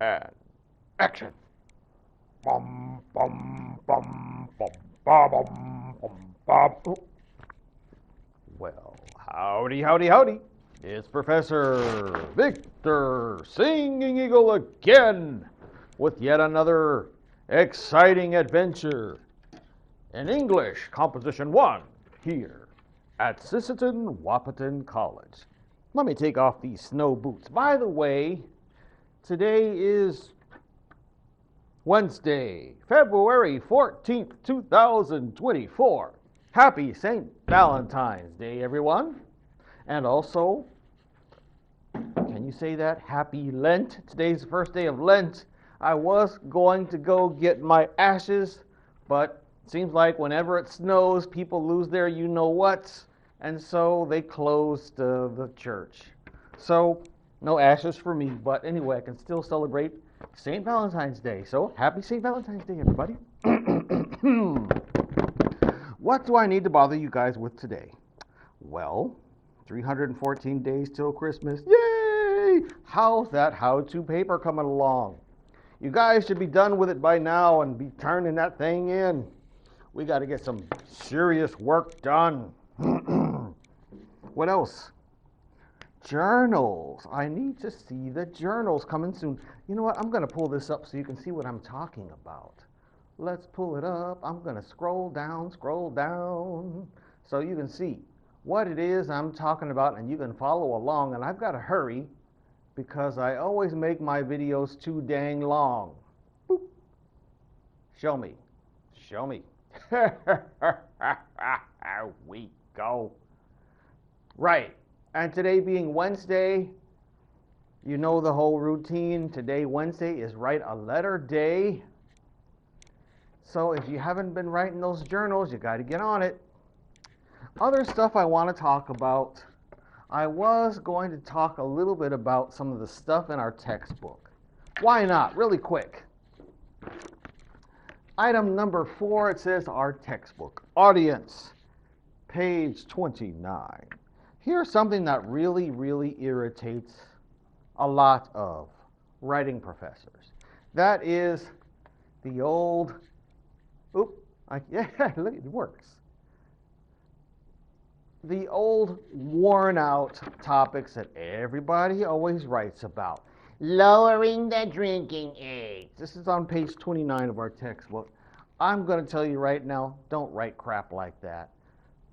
And action. Bum, bum, bum, bum, ba, bum, bum, ba. Oh, well, howdy, howdy, howdy. It's Professor Victor Singing Eagle again with yet another exciting adventure in English Composition 1 here at Sisseton, Wahpeton College. Let me take off these snow boots. By the way, today is Wednesday, February 14th, 2024. Happy St. Valentine's Day, everyone. And also, can you say that? Happy Lent. Today's the first day of Lent. I was going to go get my ashes, but it seems like whenever it snows, people lose their you-know-whats, and so they closed the church. So, no ashes for me, but anyway, I can still celebrate St. Valentine's Day. So, happy St. Valentine's Day, everybody. What do I need to bother you guys with today? Well, 314 days till Christmas. Yay! How's that how-to paper coming along? You guys should be done with it by now and be turning that thing in. We got to get some serious work done. What else? Journals. I need to see the journals coming soon. You know what? I'm going to pull this up so you can see what I'm talking about. Let's pull it up. I'm going to scroll down, so you can see what it is I'm talking about and you can follow along. And I've got to hurry because I always make my videos too dang long. Boop. Show me. Show me. We go. Right. And today being Wednesday, you know the whole routine. Today, Wednesday, is Write a Letter Day. So if you haven't been writing those journals, you got to get on it. Other stuff I want to talk about. I was going to talk a little bit about some of the stuff in our textbook. Why not? Really quick. Item number 4, it says our textbook. Audience, page 29. Here's something that really, really irritates a lot of writing professors. That is the old, yeah, look, it works. The old worn out topics that everybody always writes about. Lowering the drinking age. This is on page 29 of our textbook. I'm going to tell you right now, don't write crap like that.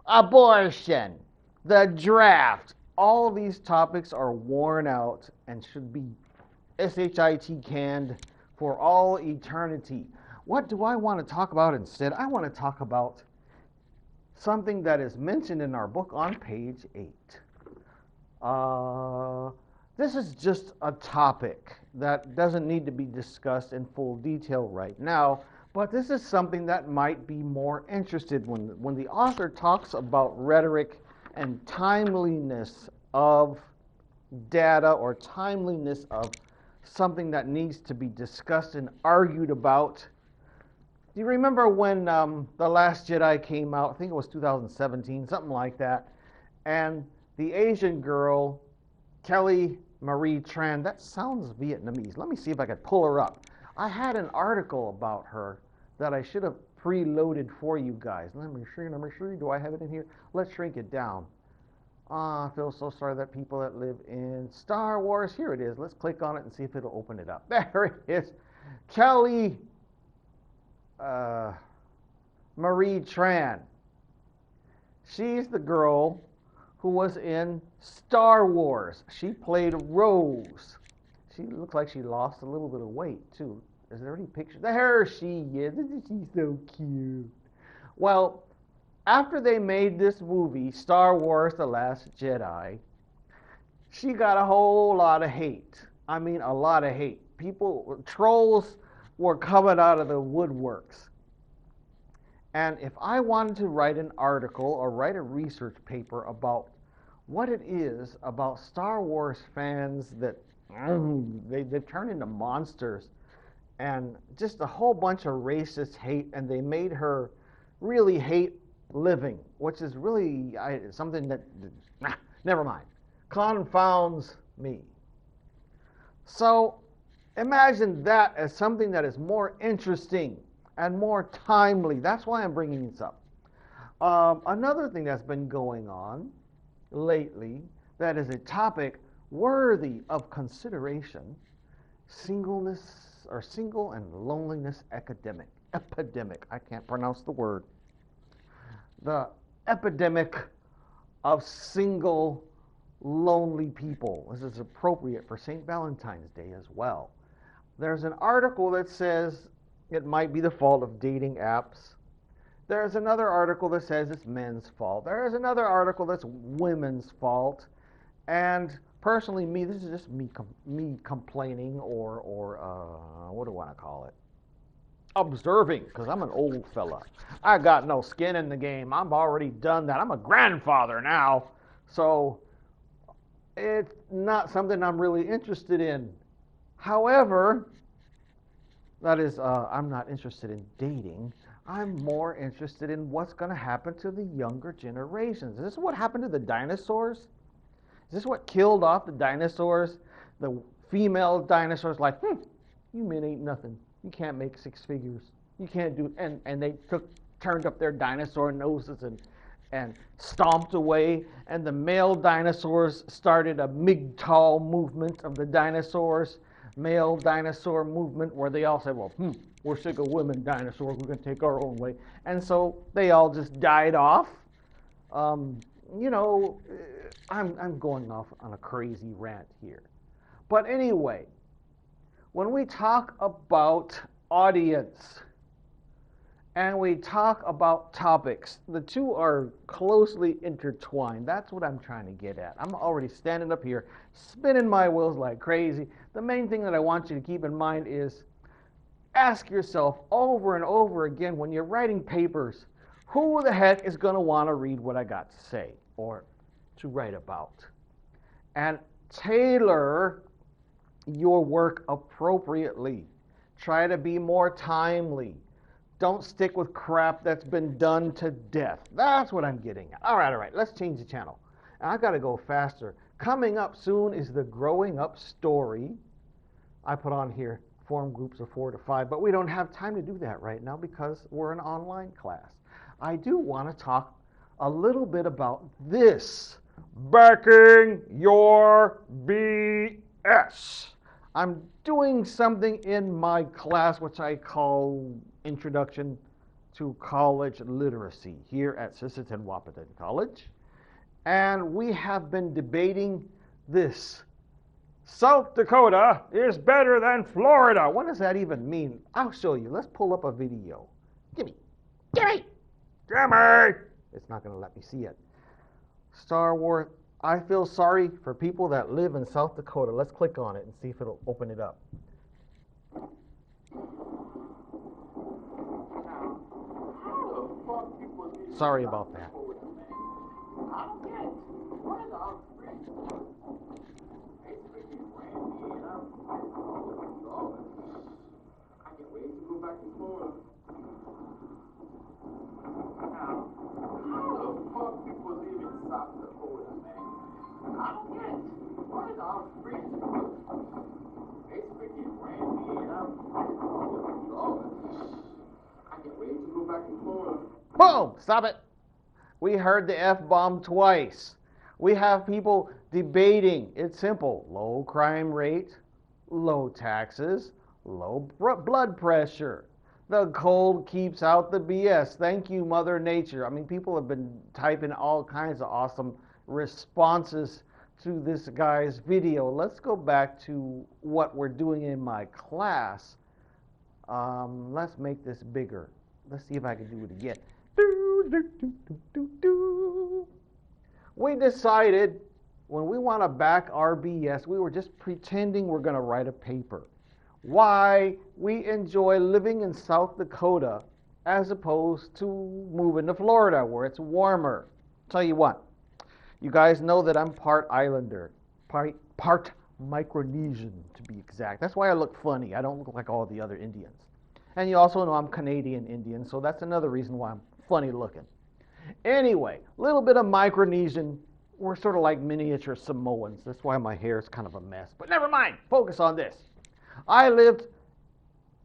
Abortion, the draft, all these topics are worn out and should be SHIT canned for all eternity. What do I want to talk about instead? I want to talk about something that is mentioned in our book on page 8. This is just a topic that doesn't need to be discussed in full detail right now, but this is something that might be more interested when the author talks about rhetoric and timeliness of data or timeliness of something that needs to be discussed and argued about. Do you remember when The Last Jedi came out? I think it was 2017, something like that. And the Asian girl, Kelly Marie Tran, that sounds Vietnamese. Let me see if I could pull her up. I had an article about her that I should have preloaded for you guys. Let me see. Do I have it in here? Let's shrink it down. I feel so sorry that people that live in Star Wars. Here it is. Let's click on it and see if it'll open it up. There it is. Kelly Marie Tran. She's the girl who was in Star Wars. She played Rose. She looks like she lost a little bit of weight, too. Is there any pictures? There she is. Isn't she so cute? Well, after they made this movie, Star Wars The Last Jedi, she got a whole lot of hate. I mean, a lot of hate. Trolls were coming out of the woodworks. And if I wanted to write an article or write a research paper about what it is about Star Wars fans that they turn into monsters and just a whole bunch of racist hate, and they made her really hate living, which is really something that, never mind, confounds me. So Imagine that as something that is more interesting and more timely. That's why I'm bringing this up. Another thing that's been going on lately that is a topic worthy of consideration: singleness or single and loneliness epidemic. I can't pronounce the word. The epidemic of single, lonely people. This is appropriate for St. Valentine's Day as well. There's an article that says it might be the fault of dating apps. There's another article that says it's men's fault. There's another article that's women's fault. And personally, this is just me complaining or what do I want to call it? Observing, because I'm an old fella. I got no skin in the game. I've already done that. I'm a grandfather now. So it's not something I'm really interested in. However, that is, I'm not interested in dating. I'm more interested in what's going to happen to the younger generations. Is this what happened to the dinosaurs? Is this what killed off the dinosaurs? The female dinosaurs, like, you men ain't nothing. You can't make six figures. You can't do, and they turned up their dinosaur noses and stomped away. And the male dinosaurs started a MGTOW movement of the dinosaurs, male dinosaur movement, where they all said, well, we're sick of women dinosaurs. We're going to take our own way. And so they all just died off. You know, I'm going off on a crazy rant here. But anyway, when we talk about audience and we talk about topics, the two are closely intertwined. That's what I'm trying to get at. I'm already standing up here, spinning my wheels like crazy. The main thing that I want you to keep in mind is ask yourself over and over again when you're writing papers, who the heck is going to want to read what I got to say or to write about? And tailor your work appropriately. Try to be more timely. Don't stick with crap that's been done to death. That's what I'm getting at. All right. Let's change the channel. I got to go faster. Coming up soon is the Growing Up story. I put on here form groups of 4 to 5, but we don't have time to do that right now because we're an online class. I do want to talk a little bit about this. Backing your BS. I'm doing something in my class which I call Introduction to College Literacy here at Sisseton Wahpeton College. And we have been debating this. South Dakota is better than Florida. What does that even mean? I'll show you. Let's pull up a video. Gimme. It's not going to let me see it. Star Wars. I feel sorry for people that live in South Dakota. Let's click on it and see if it'll open it up. Sorry about that. Boom! Stop it. We heard the F-bomb twice. We have people debating. It's simple. Low crime rate, low taxes, low blood pressure. The cold keeps out the BS. Thank you, Mother Nature. I mean, people have been typing all kinds of awesome responses to this guy's video. Let's go back to what we're doing in my class. Let's make this bigger. Let's see if I can do it again. We decided when we want to back our BS, we were just pretending we're going to write a paper. Why we enjoy living in South Dakota as opposed to moving to Florida where it's warmer. Tell you what, you guys know that I'm part Islander, part Micronesian to be exact. That's why I look funny. I don't look like all the other Indians. And you also know I'm Canadian Indian, so that's another reason why I'm funny looking. Anyway, a little bit of Micronesian. We're sort of like miniature Samoans. That's why my hair is kind of a mess. But never mind. Focus on this. I lived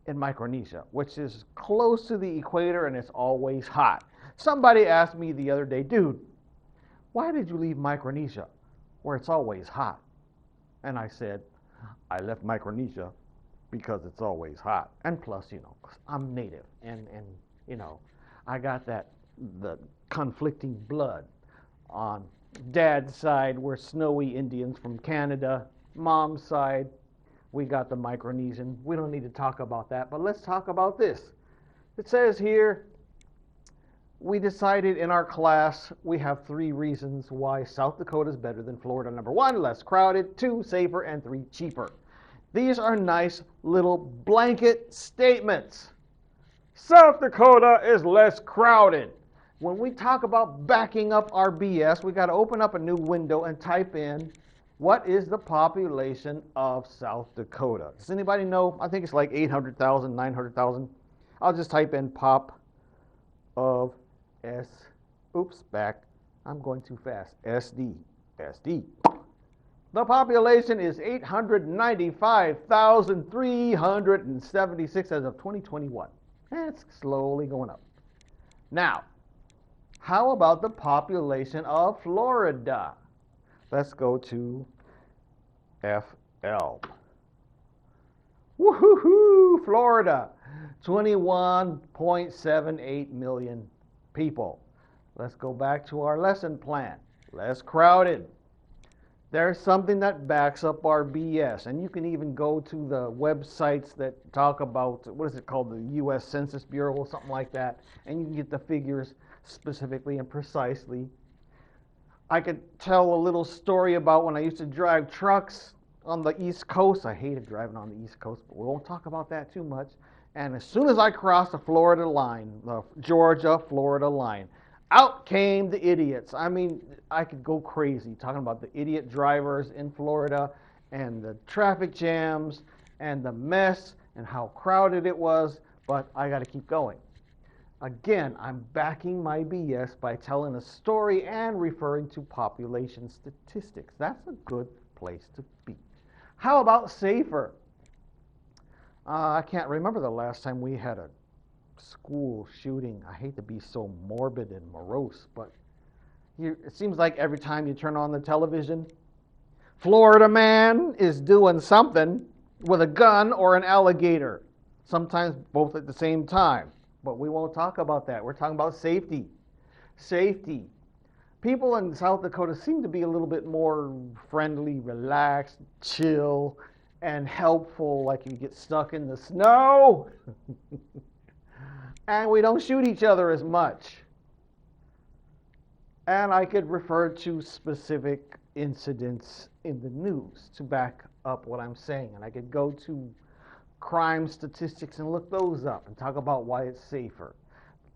in Micronesia, which is close to the equator and it's always hot. Somebody asked me the other day, dude, why did you leave Micronesia where it's always hot? And I said, I left Micronesia because it's always hot. And plus, I'm native and I got the conflicting blood. On dad's side, we're snowy Indians from Canada. Mom's side, we got the Micronesian. We don't need to talk about that, but let's talk about this. It says here, we decided in our class we have 3 reasons why South Dakota is better than Florida. Number 1, less crowded. 2, safer. And 3, cheaper. These are nice little blanket statements. South Dakota is less crowded. When we talk about backing up our BS, we got to open up a new window and type in, what is the population of South Dakota? Does anybody know? I think it's like 800,000, 900,000. I'll just type in pop of I'm going too fast. SD. The population is 895,376 as of 2021. And it's slowly going up. Now, how about the population of Florida? Let's go to FL. Woohoo! Florida, 21.78 million people. Let's go back to our lesson plan. Less crowded. There's something that backs up our BS, and you can even go to the websites that talk about, what is it called, the U.S. Census Bureau or something like that, and you can get the figures specifically and precisely. I could tell a little story about when I used to drive trucks on the East Coast. I hated driving on the East Coast, but we won't talk about that too much. And as soon as I crossed the Florida line, the Georgia-Florida line, out came the idiots. I mean, I could go crazy talking about the idiot drivers in Florida and the traffic jams and the mess and how crowded it was, but I got to keep going. Again, I'm backing my BS by telling a story and referring to population statistics. That's a good place to be. How about safer? I can't remember the last time we had a school shooting. I hate to be so morbid and morose, but it seems like every time you turn on the television, Florida man is doing something with a gun or an alligator, sometimes both at the same time. But we won't talk about that. We're talking about safety. Safety. People in South Dakota seem to be a little bit more friendly, relaxed, chill, and helpful, like if you get stuck in the snow. And we don't shoot each other as much. And I could refer to specific incidents in the news to back up what I'm saying. And I could go to crime statistics and look those up and talk about why it's safer.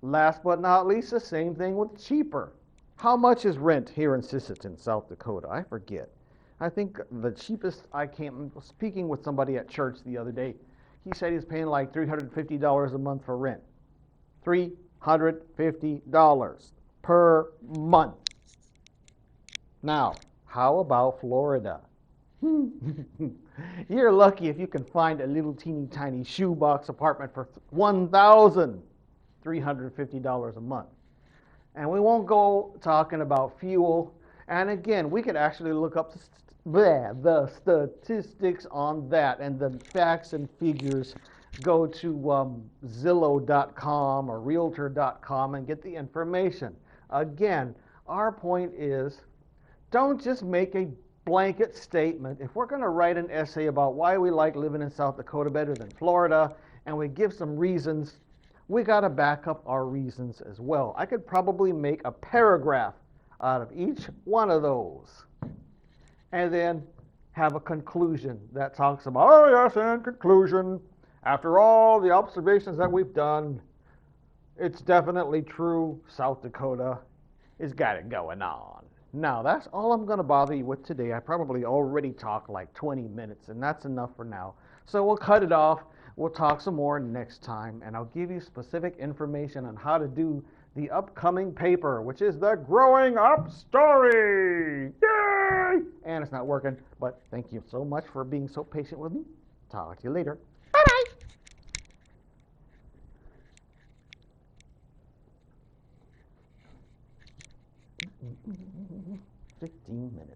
Last but not least, the same thing with cheaper. How much is rent here in Sisseton, South Dakota? I forget. I think the cheapest speaking with somebody at church the other day, he said he's paying like $350 a month for rent. $350 per month. Now, how about Florida? You're lucky if you can find a little teeny tiny shoebox apartment for $1,350 a month. And we won't go talking about fuel. And again, we could actually look up the statistics on that and the facts and figures. Go to Zillow.com or Realtor.com and get the information. Again, our point is, don't just make a blanket statement. If we're going to write an essay about why we like living in South Dakota better than Florida, and we give some reasons, we got to back up our reasons as well. I could probably make a paragraph out of each one of those, and then have a conclusion that talks about, oh yes, in conclusion, after all the observations that we've done, it's definitely true, South Dakota has got it going on. Now, that's all I'm going to bother you with today. I probably already talked like 20 minutes, and that's enough for now. So we'll cut it off. We'll talk some more next time, and I'll give you specific information on how to do the upcoming paper, which is the Growing Up Story. Yay! And it's not working, but thank you so much for being so patient with me. Talk to you later. Bye-bye. 15 minutes.